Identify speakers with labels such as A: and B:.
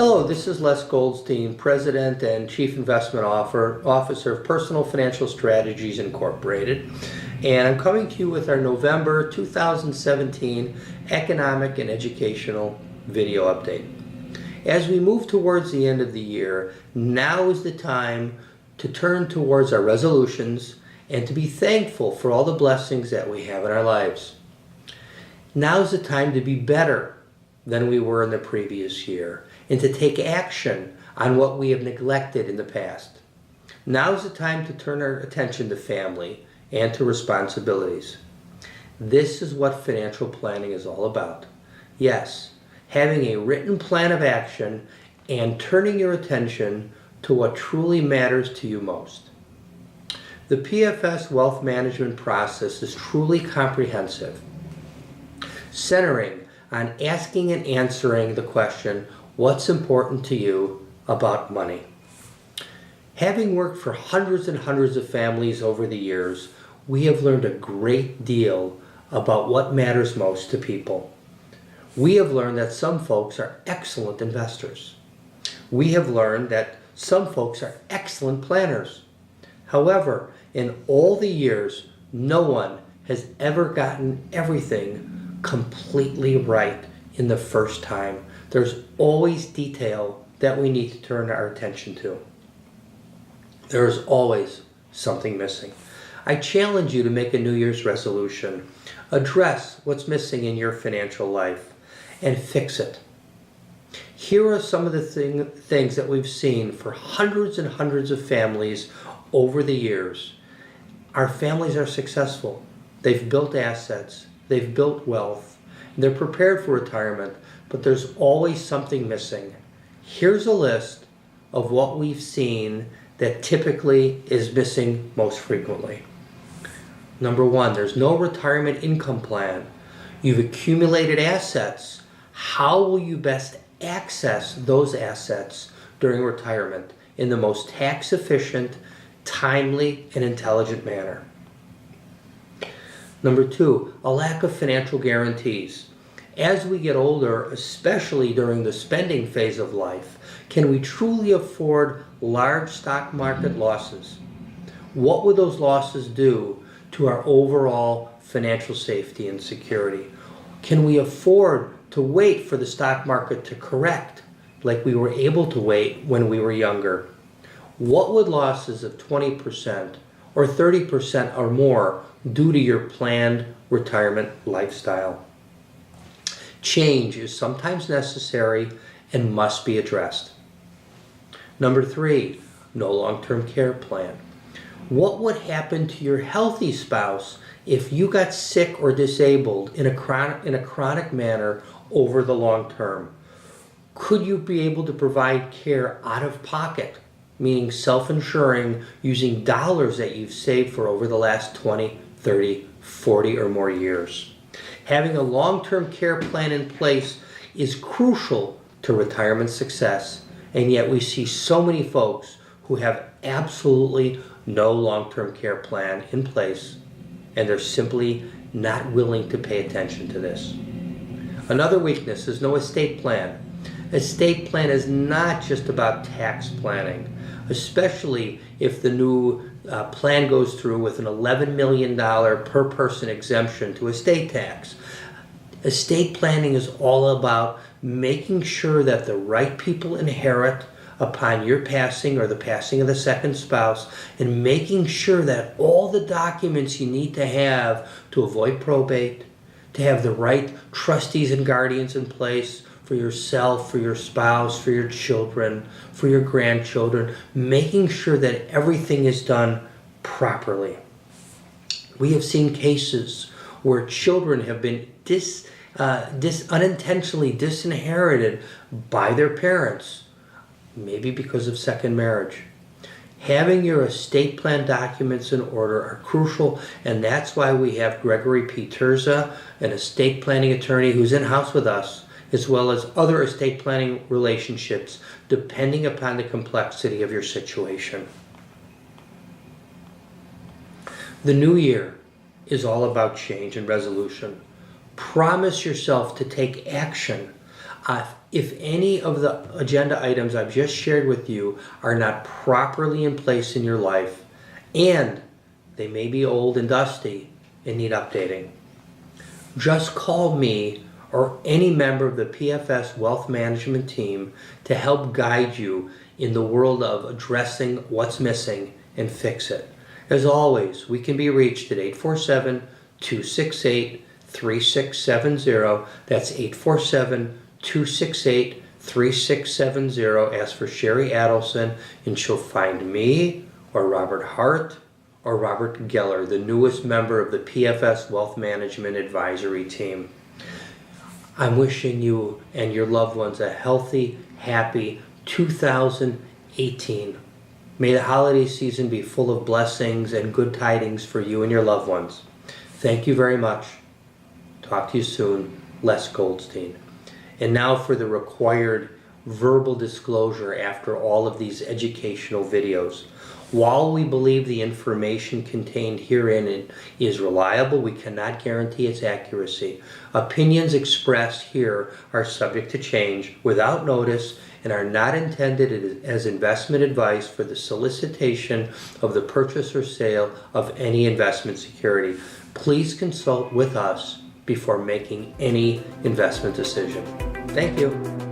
A: Hello, this is Les Goldstein, President and Chief Investment Officer of Personal Financial Strategies Incorporated, and I'm coming to you with our November 2017 Economic and Educational Video Update. As we move towards the end of the year, now is the time to turn towards our resolutions and to be thankful for all the blessings that we have in our lives. Now is the time to be better than we were in the previous year, and to take action on what we have neglected in the past. Now is the time to turn our attention to family and to responsibilities. This is what financial planning is all about. Yes, having a written plan of action and turning your attention to what truly matters to you most. The PFS Wealth Management process is truly comprehensive, centering on asking and answering the question, what's important to you about money? Having worked for hundreds and hundreds of families over the years, we have learned a great deal about what matters most to people. We have learned that some folks are excellent investors. We have learned that some folks are excellent planners. However, in all the years, no one has ever gotten everything completely right in the first time. There's always detail that we need to turn our attention to. There is always something missing. I challenge you to make a New Year's resolution. Address what's missing in your financial life and fix it. Here are some of the things that we've seen for hundreds and hundreds of families over the years. Our families are successful. They've built assets. They've built wealth. They're prepared for retirement, but there's always something missing. Here's a list of what we've seen that typically is missing most frequently. Number one, there's no retirement income plan. You've accumulated assets. How will you best access those assets during retirement in the most tax efficient, timely, and intelligent manner? Number two, a lack of financial guarantees. As we get older, especially during the spending phase of life, can we truly afford large stock market losses? What would those losses do to our overall financial safety and security? Can we afford to wait for the stock market to correct like we were able to wait when we were younger? What would losses of 20% or 30% or more do to your planned retirement lifestyle? Change is sometimes necessary and must be addressed. Number three, no long-term care plan. What would happen to your healthy spouse if you got sick or disabled in a chronic manner over the long term? Could you be able to provide care out of pocket, meaning self-insuring using dollars that you've saved for over the last 20, 30, 40 or more years? Having a long-term care plan in place is crucial to retirement success, and yet we see so many folks who have absolutely no long-term care plan in place, and they're simply not willing to pay attention to this. Another weakness is no estate plan. Estate plan is not just about tax planning, especially if the new plan goes through with an $11 million per person exemption to estate tax. Estate planning is all about making sure that the right people inherit upon your passing or the passing of the second spouse, and making sure that all the documents you need to have to avoid probate, to have the right trustees and guardians in place for yourself, for your spouse, for your children, for your grandchildren, making sure that everything is done properly. We have seen cases where children have been unintentionally disinherited by their parents, maybe because of second marriage. Having your estate plan documents in order are crucial, and that's why we have Gregory P. Terza, an estate planning attorney who's in-house with us, as well as other estate planning relationships, depending upon the complexity of your situation. The new year is all about change and resolution. Promise yourself to take action If any of the agenda items I've just shared with you are not properly in place in your life, and they may be old and dusty and need updating, just call me or any member of the PFS Wealth Management team to help guide you in the world of addressing what's missing and fix it. As always, we can be reached at 847-268-3670. That's 847-268-3670. Ask for Sherry Adelson, and she'll find me or Robert Hart or Robert Geller, the newest member of the PFS Wealth Management Advisory Team. I'm wishing you and your loved ones a healthy, happy 2018. May the holiday season be full of blessings and good tidings for you and your loved ones. Thank you very much. Talk to you soon. Les Goldstein. And now for the required verbal disclosure after all of these educational videos. While we believe the information contained herein is reliable, we cannot guarantee its accuracy. Opinions expressed here are subject to change without notice and are not intended as investment advice for the solicitation of the purchase or sale of any investment security. Please consult with us before making any investment decision. Thank you.